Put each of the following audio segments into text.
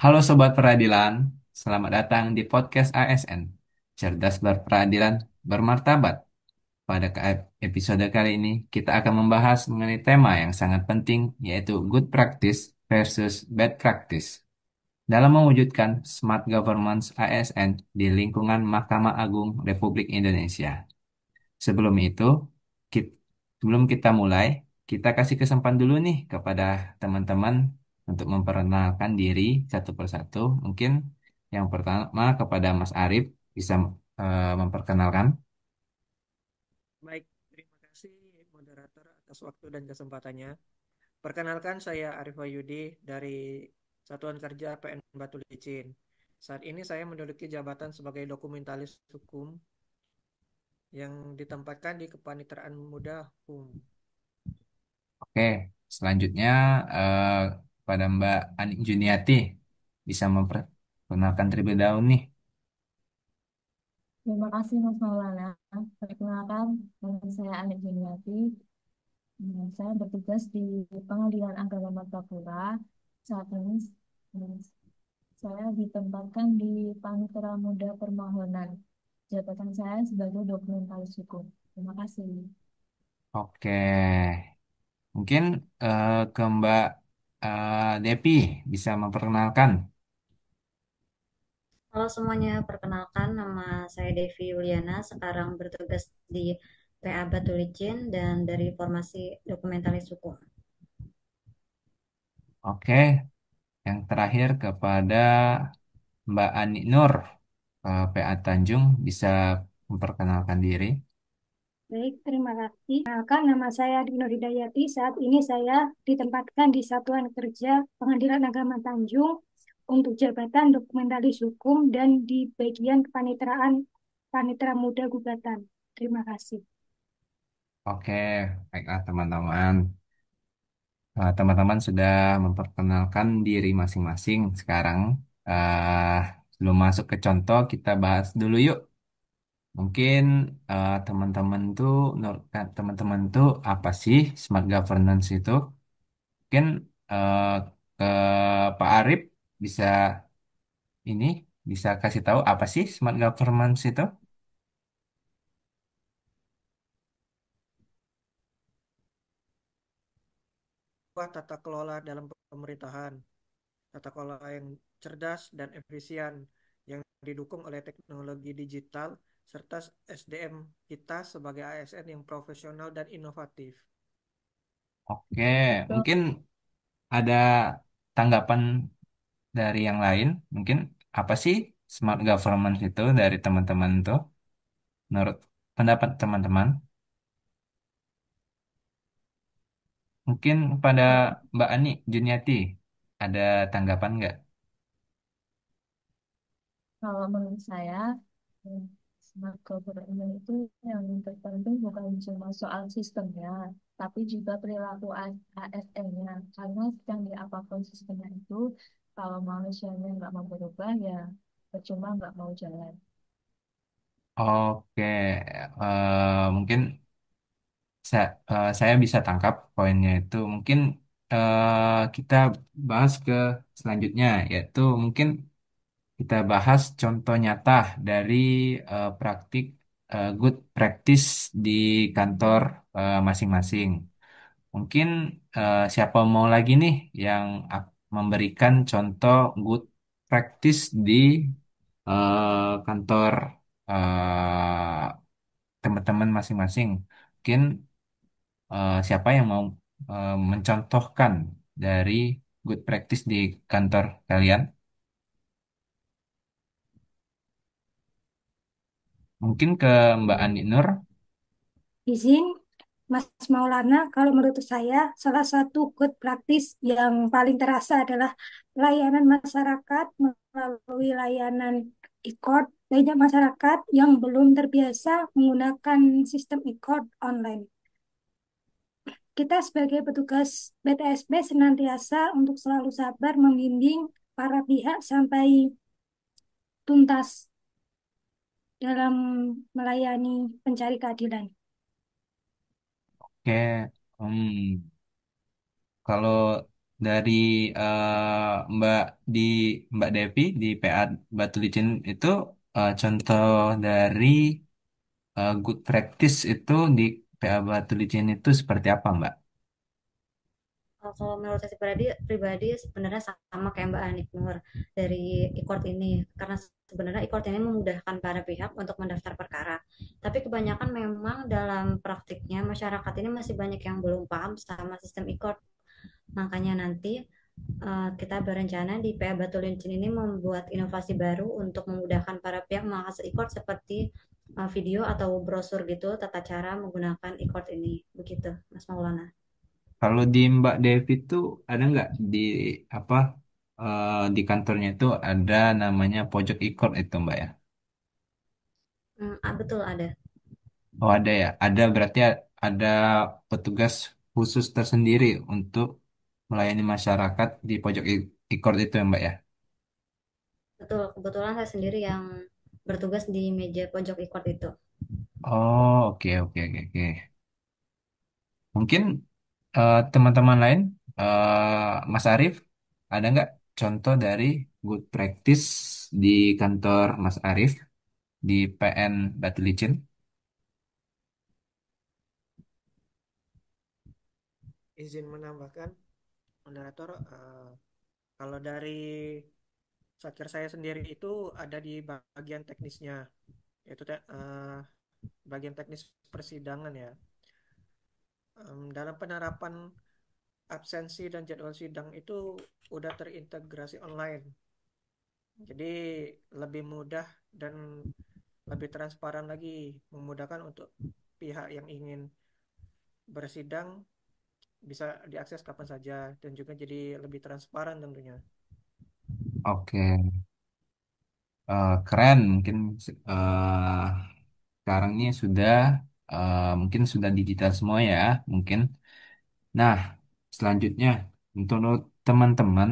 Halo Sobat Peradilan, selamat datang di podcast ASN. Cerdas berperadilan, bermartabat. Pada episode kali ini, kita akan membahas mengenai tema yang sangat penting, yaitu good practice versus bad practice dalam mewujudkan smart governance ASN di lingkungan Mahkamah Agung Republik Indonesia. Sebelum itu, kit- sebelum kita mulai, kita kasih kesempatan dulu nih kepada teman-teman untuk memperkenalkan diri satu persatu. Mungkin yang pertama kepada Mas Arif bisa memperkenalkan. Baik, terima kasih moderator atas waktu dan kesempatannya. Perkenalkan saya Arif Wahyudi dari Satuan Kerja PN Batu Licin. Saat ini saya menduduki jabatan sebagai dokumentalis hukum yang ditempatkan di Kepaniteraan Muda Hukum. Oke, selanjutnya eh, kepada Mbak Anik Juniati bisa memperkenalkan terlebih dahulu nih. Terima kasih Mas Maulana. Perkenalkan, nama saya Anik Juniati. Saya bertugas di Pengadilan Agama Martapura. Saat ini eh, saya ditempatkan di Panitera Muda Permohonan. Jabatan saya sebagai dokumentaris hukum. Terima kasih. Oke, mungkin ke Mbak Depi bisa memperkenalkan. Halo semuanya, perkenalkan nama saya Devi Yuliana, sekarang bertugas di PA Batu Licin dan dari formasi dokumentaris hukum. Oke, yang terakhir kepada Mbak Ani Nur, PA Tanjung, bisa memperkenalkan diri. Baik, terima kasih. Perkenalkan, nama saya Dino Hidayati. Saat ini saya ditempatkan di Satuan Kerja Pengadilan Agama Tanjung untuk jabatan dokumentaris hukum dan di bagian kepaniteraan Panitera Muda Gugatan. Terima kasih. Oke, baiklah teman-teman. Teman-teman sudah memperkenalkan diri masing-masing. Sekarang, eh, sebelum masuk ke contoh, kita bahas dulu yuk. Mungkin teman-teman tuh apa sih smart governance itu? Mungkin eh, ke Pak Arif bisa ini bisa kasih tahu apa sih smart governance itu? Sebuah tata kelola dalam pemerintahan, tata kelola yang cerdas dan efisien yang didukung oleh teknologi digital serta SDM kita sebagai ASN yang profesional dan inovatif. Oke, mungkin ada tanggapan dari yang lain. Mungkin apa sih smart governance itu dari teman-teman itu? Menurut pendapat teman-teman, mungkin pada Mbak Ani Juniati ada tanggapan nggak? Kalau menurut saya, eh, smart government itu yang terpenting bukan cuma soal sistemnya, tapi juga perilaku ASN-nya. Karena canggih apapun sistemnya itu, kalau manusianya nggak mau berubah, ya percuma nggak mau jalan. Oke, mungkin saya bisa tangkap poinnya itu. Mungkin kita bahas ke selanjutnya, yaitu mungkin kita bahas contoh nyata dari praktik good practice di kantor masing-masing. Mungkin siapa mau lagi nih yang memberikan contoh good practice di kantor teman-teman masing-masing. Mungkin siapa yang mau mencontohkan dari good practice di kantor kalian? Mungkin ke Mbak Ani Nur. Izin, Mas Maulana, kalau menurut saya, salah satu good practice yang paling terasa adalah pelayanan masyarakat melalui layanan e-court. Banyak masyarakat yang belum terbiasa menggunakan sistem e-court online. Kita sebagai petugas BTSB senantiasa untuk selalu sabar membimbing para pihak sampai tuntas dalam melayani pencari keadilan. Oke, kalau dari Mbak di Mbak Devi di PA Batu Licin itu contoh dari good practice itu di PA Batu Licin itu seperti apa, Mbak? Kalau menurut saya pribadi, pribadi sebenarnya sama kayak Mbak Anik Nur dari e-court ini, karena sebenarnya e-court ini memudahkan para pihak untuk mendaftar perkara. Tapi kebanyakan memang dalam praktiknya masyarakat ini masih banyak yang belum paham sama sistem e-court. Makanya nanti kita berencana di PA Batu Lincin ini membuat inovasi baru untuk memudahkan para pihak mengakses e-court seperti video atau brosur gitu tata cara menggunakan e-court ini. Begitu, Mas Maulana. Kalau di Mbak Devi itu ada nggak di apa di kantornya itu ada namanya pojok e-court itu, Mbak ya? Betul ada. Oh ada ya, ada berarti ada petugas khusus tersendiri untuk melayani masyarakat di pojok e-court itu ya Mbak ya? Betul, kebetulan saya sendiri yang bertugas di meja pojok e-court itu. Oh oke oke oke oke. Mungkin teman-teman lain, Mas Arief, ada nggak contoh dari good practice di kantor Mas Arief di PN Batu Licin? Izin menambahkan, moderator, kalau dari satker saya sendiri itu ada di bagian teknisnya, yaitu bagian teknis persidangan ya. Dalam penerapan absensi dan jadwal sidang itu udah terintegrasi online. Jadi lebih mudah dan lebih transparan lagi, memudahkan untuk pihak yang ingin bersidang bisa diakses kapan saja dan juga jadi lebih transparan tentunya. Oke, keren. Mungkin eh, sekarang ini sudah mungkin sudah digital semua ya, mungkin. Nah, selanjutnya menurut teman-teman,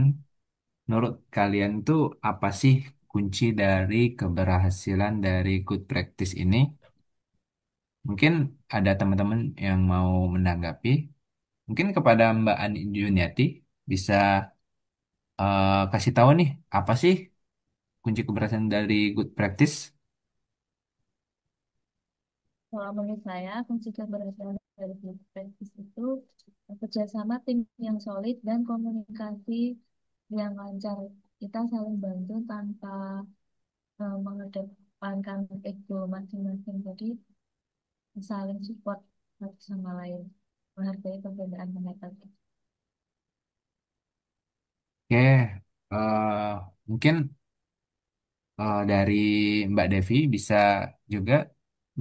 menurut kalian tuh apa sih kunci dari keberhasilan dari good practice ini? Mungkin ada teman-teman yang mau menanggapi. Mungkin kepada Mbak Ani Juniati bisa kasih tahu nih apa sih kunci keberhasilan dari good practice? Kalau menurut saya, kunci keberhasilan dari good practice itu kerjasama tim yang solid dan komunikasi yang lancar. Kita saling bantu tanpa mengedepankan ego masing-masing. Jadi saling support satu sama lain, menghargai perbedaan pendapat. Oke, mungkin dari Mbak Devi bisa juga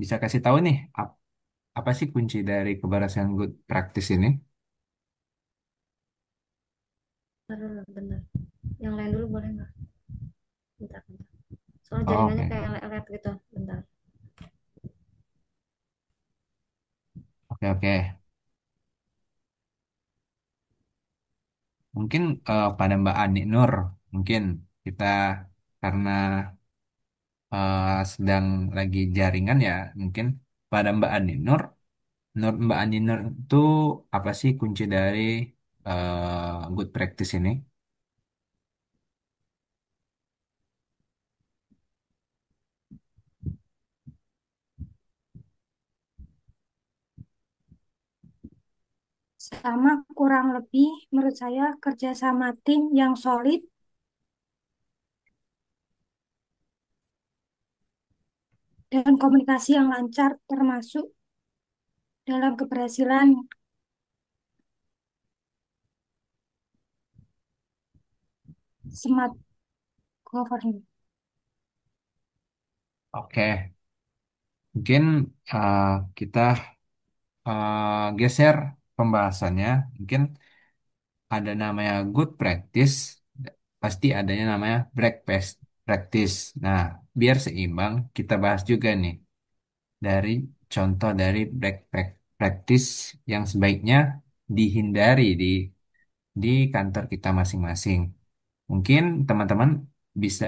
bisa kasih tahu nih apa sih kunci dari keberhasilan good practice ini? Bentar, bentar. Yang lain dulu boleh nggak? Bentar, bentar. Soalnya Oh, jaringannya oke, kayak lag gitu. Bentar. oke, oke. Mungkin pada Mbak Ani Nur, mungkin kita karena sedang lagi jaringan ya, mungkin pada Mbak Ani Nur, menurut Mbak Ani Nur itu apa sih kunci dari good practice ini? Sama kurang lebih menurut saya kerjasama tim yang solid dan komunikasi yang lancar termasuk dalam keberhasilan smart government. Oke, mungkin uh, kita geser pembahasannya. Mungkin ada namanya good practice, pasti adanya namanya practice. Nah, biar seimbang, kita bahas juga nih dari contoh dari practice yang sebaiknya dihindari di kantor kita masing-masing. Mungkin teman-teman bisa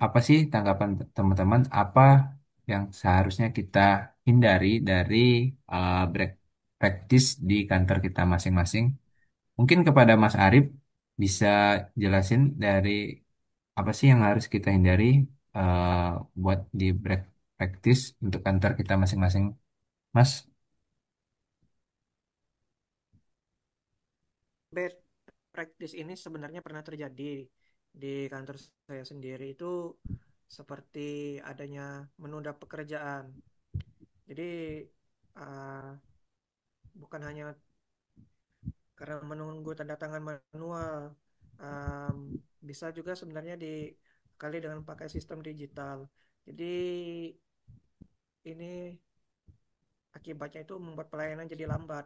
apa sih tanggapan teman-teman apa yang seharusnya kita hindari dari practice di kantor kita masing-masing? Mungkin kepada Mas Arif bisa jelasin dari apa sih yang harus kita hindari eh, buat di break practice untuk kantor kita masing-masing, Mas? Bad practice ini sebenarnya pernah terjadi di kantor saya sendiri itu seperti adanya menunda pekerjaan. Jadi uh, bukan hanya karena menunggu tanda tangan manual, um, bisa juga sebenarnya dikali dengan pakai sistem digital. Jadi ini akibatnya itu membuat pelayanan jadi lambat.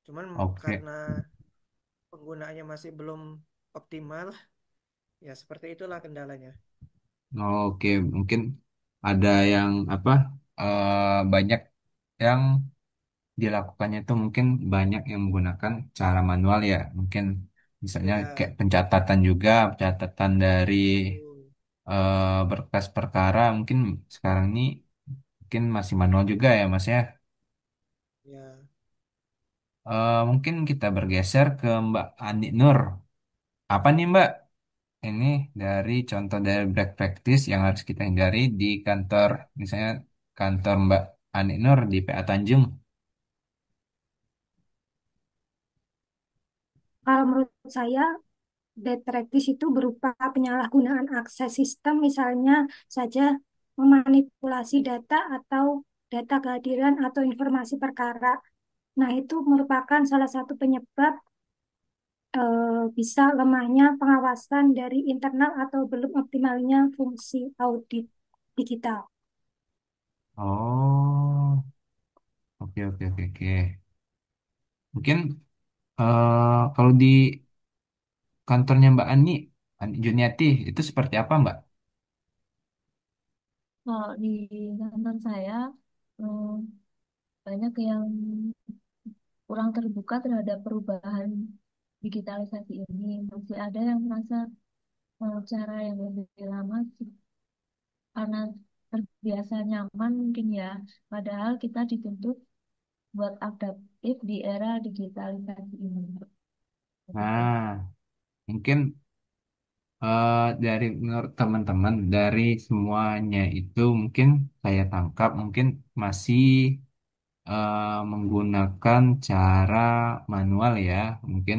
Cuman Oke, karena penggunaannya masih belum optimal, ya seperti itulah kendalanya. oke, mungkin ada yang apa banyak yang dilakukannya itu mungkin banyak yang menggunakan cara manual ya, mungkin misalnya kayak Ya, pencatatan juga, pencatatan dari betul. berkas perkara mungkin sekarang ini mungkin masih manual juga ya Mas ya. Ya, Mungkin kita bergeser ke Mbak Ani Nur. Apa nih Mbak? Ini dari contoh dari break practice yang harus kita hindari di kantor, misalnya kantor Mbak Ani Nur di PA Tanjung. Kalau menurut saya, data practice itu berupa penyalahgunaan akses sistem, misalnya saja memanipulasi data atau data kehadiran atau informasi perkara. Nah, itu merupakan salah satu penyebab bisa lemahnya pengawasan dari internal atau belum optimalnya fungsi audit digital. Oh, oke oke oke oke. Mungkin kalau di kantornya Mbak Ani, Ani Juniati itu seperti apa Mbak? Kalau di kantor saya eh, banyak yang kurang terbuka terhadap perubahan digitalisasi ini. Masih ada yang merasa cara yang lebih lama karena terbiasa nyaman mungkin ya. Padahal kita dituntut buat adaptif di era digitalisasi ini. Begitu. Nah, mungkin dari menurut teman-teman dari semuanya itu mungkin saya tangkap mungkin masih menggunakan cara manual ya. Mungkin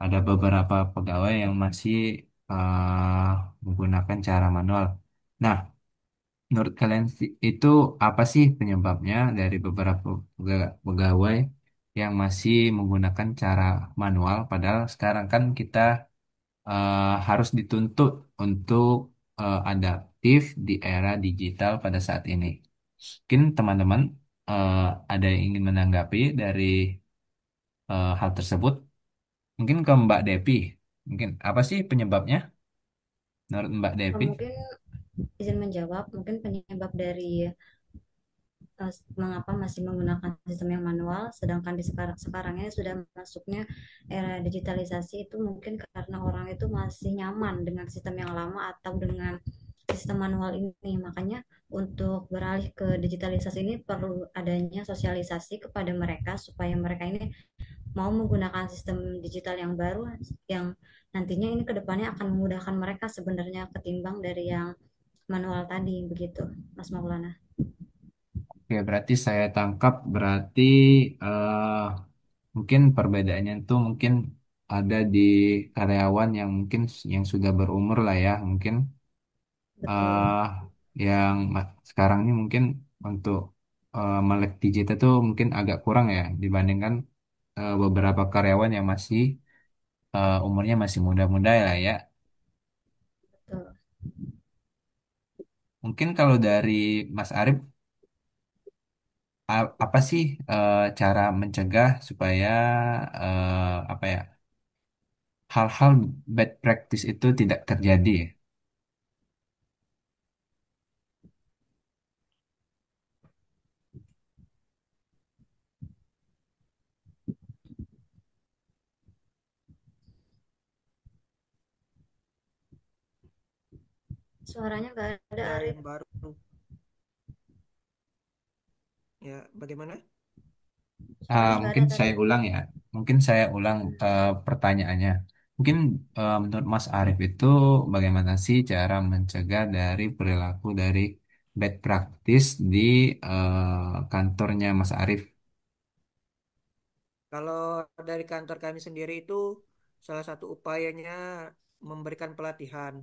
ada beberapa pegawai yang masih menggunakan cara manual. Nah, menurut kalian itu apa sih penyebabnya dari beberapa pegawai yang masih menggunakan cara manual? Padahal sekarang kan kita harus dituntut untuk adaptif di era digital pada saat ini. Mungkin teman-teman eh, ada yang ingin menanggapi dari hal tersebut. Mungkin ke Mbak Devi. Mungkin apa sih penyebabnya menurut Mbak Devi? Mungkin izin menjawab, mungkin penyebab dari mengapa masih menggunakan sistem yang manual, sedangkan di sekarang sekarang ini sudah masuknya era digitalisasi, itu mungkin karena orang itu masih nyaman dengan sistem yang lama atau dengan sistem manual ini. Makanya untuk beralih ke digitalisasi ini perlu adanya sosialisasi kepada mereka supaya mereka ini mau menggunakan sistem digital yang baru, yang nantinya ini kedepannya akan memudahkan mereka sebenarnya ketimbang dari yang manual tadi, begitu Mas Maulana. Oke, berarti saya tangkap berarti eh, mungkin perbedaannya itu mungkin ada di karyawan yang mungkin yang sudah berumur lah ya, mungkin Betul. eh yang sekarang ini mungkin untuk melek digital tuh mungkin agak kurang ya dibandingkan beberapa karyawan yang masih umurnya masih muda-muda lah ya. Betul. Mungkin kalau dari Mas Arif, apa sih cara mencegah supaya apa ya hal-hal bad practice itu tidak terjadi? Suaranya nggak ada, Dari Arif. yang baru. Ya, bagaimana? Suaranya nggak Mungkin ada saya tadi. ulang ya. mungkin saya ulang pertanyaannya. Mungkin menurut Mas Arif itu bagaimana sih cara mencegah dari perilaku dari bad practice di kantornya Mas Arif? Kalau dari kantor kami sendiri itu salah satu upayanya memberikan pelatihan.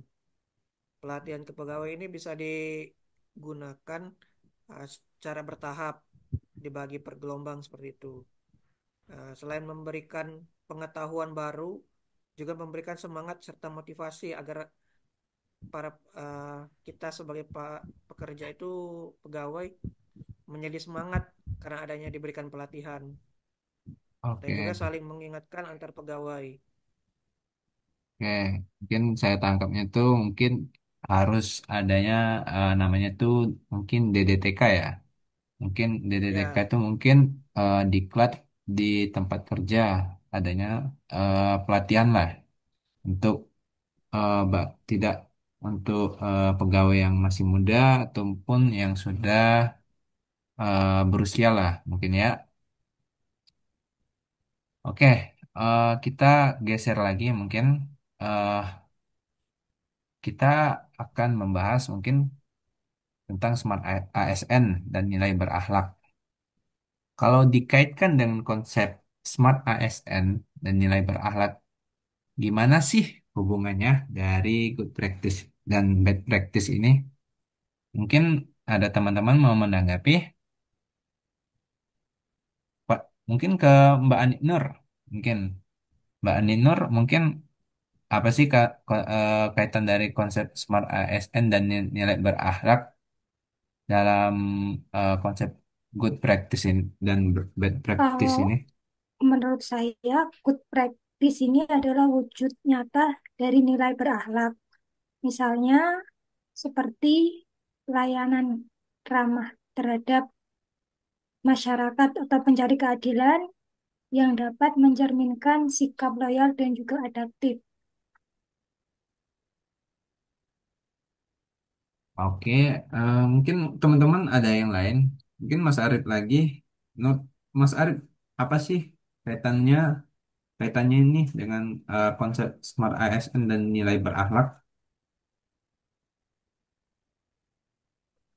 Pelatihan kepegawaian ini bisa digunakan secara bertahap, dibagi per gelombang seperti itu. Selain memberikan pengetahuan baru, juga memberikan semangat serta motivasi agar para kita sebagai pekerja itu pegawai menjadi semangat karena adanya diberikan pelatihan dan juga Oke, saling mengingatkan antar pegawai. oke. Mungkin saya tangkapnya tuh mungkin harus adanya namanya tuh mungkin DDTK ya. Mungkin DDTK Ya, itu mungkin diklat di tempat kerja adanya pelatihan lah untuk tidak untuk pegawai yang masih muda ataupun yang sudah berusia lah mungkin ya. Oke, kita geser lagi mungkin eh, kita akan membahas mungkin tentang smart ASN dan nilai berakhlak. Kalau dikaitkan dengan konsep smart ASN dan nilai berakhlak, gimana sih hubungannya dari good practice dan bad practice ini? Mungkin ada teman-teman mau menanggapi, Pak. Mungkin ke Mbak Ani Nur. Mungkin Mbak Ani Nur, mungkin apa sih kaitan dari konsep smart ASN dan nilai berakhlak dalam konsep good practice ini dan bad practice Kalau ini? menurut saya, good practice ini adalah wujud nyata dari nilai berakhlak. Misalnya, seperti pelayanan ramah terhadap masyarakat atau pencari keadilan yang dapat mencerminkan sikap loyal dan juga adaptif. Oke, mungkin teman-teman ada yang lain. Mungkin Mas Arif lagi. Not, Mas Arif, apa sih kaitannya kaitannya ini dengan konsep smart ASN dan nilai berakhlak?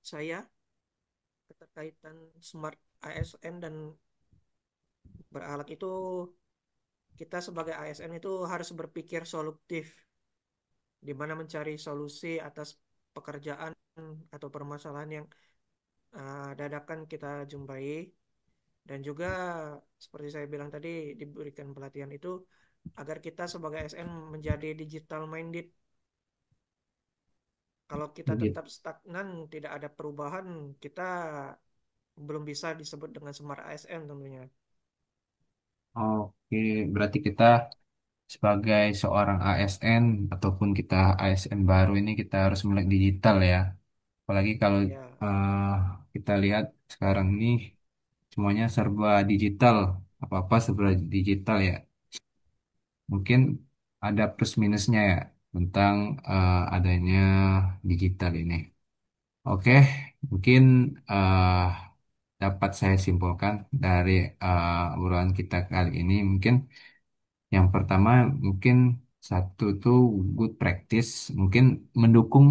saya keterkaitan smart ASN dan berakhlak itu kita sebagai ASN itu harus berpikir solutif di mana mencari solusi atas pekerjaan atau permasalahan yang dadakan kita jumpai dan juga seperti saya bilang tadi diberikan pelatihan itu agar kita sebagai ASN menjadi digital minded. Kalau kita Begitu. tetap stagnan, tidak ada perubahan, kita belum bisa disebut dengan smart ASN tentunya. Oke, berarti kita sebagai seorang ASN ataupun kita ASN baru ini kita harus melek digital ya. Apalagi kalau Ya, eh, kita lihat sekarang ini semuanya serba digital, apa-apa serba digital ya. Mungkin ada plus minusnya ya tentang adanya digital ini. Oke, mungkin eh, dapat saya simpulkan dari obrolan kita kali ini mungkin yang pertama mungkin satu tuh good practice mungkin mendukung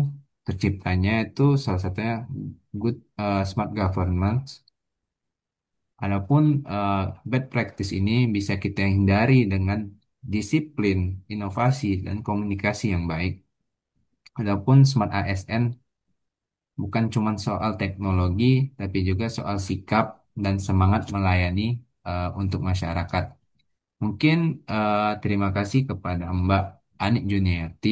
terciptanya itu salah satunya good smart governance. Adapun bad practice ini bisa kita hindari dengan disiplin, inovasi, dan komunikasi yang baik. Adapun smart ASN bukan cuma soal teknologi, tapi juga soal sikap dan semangat melayani untuk masyarakat. Mungkin terima kasih kepada Mbak Anik Juniati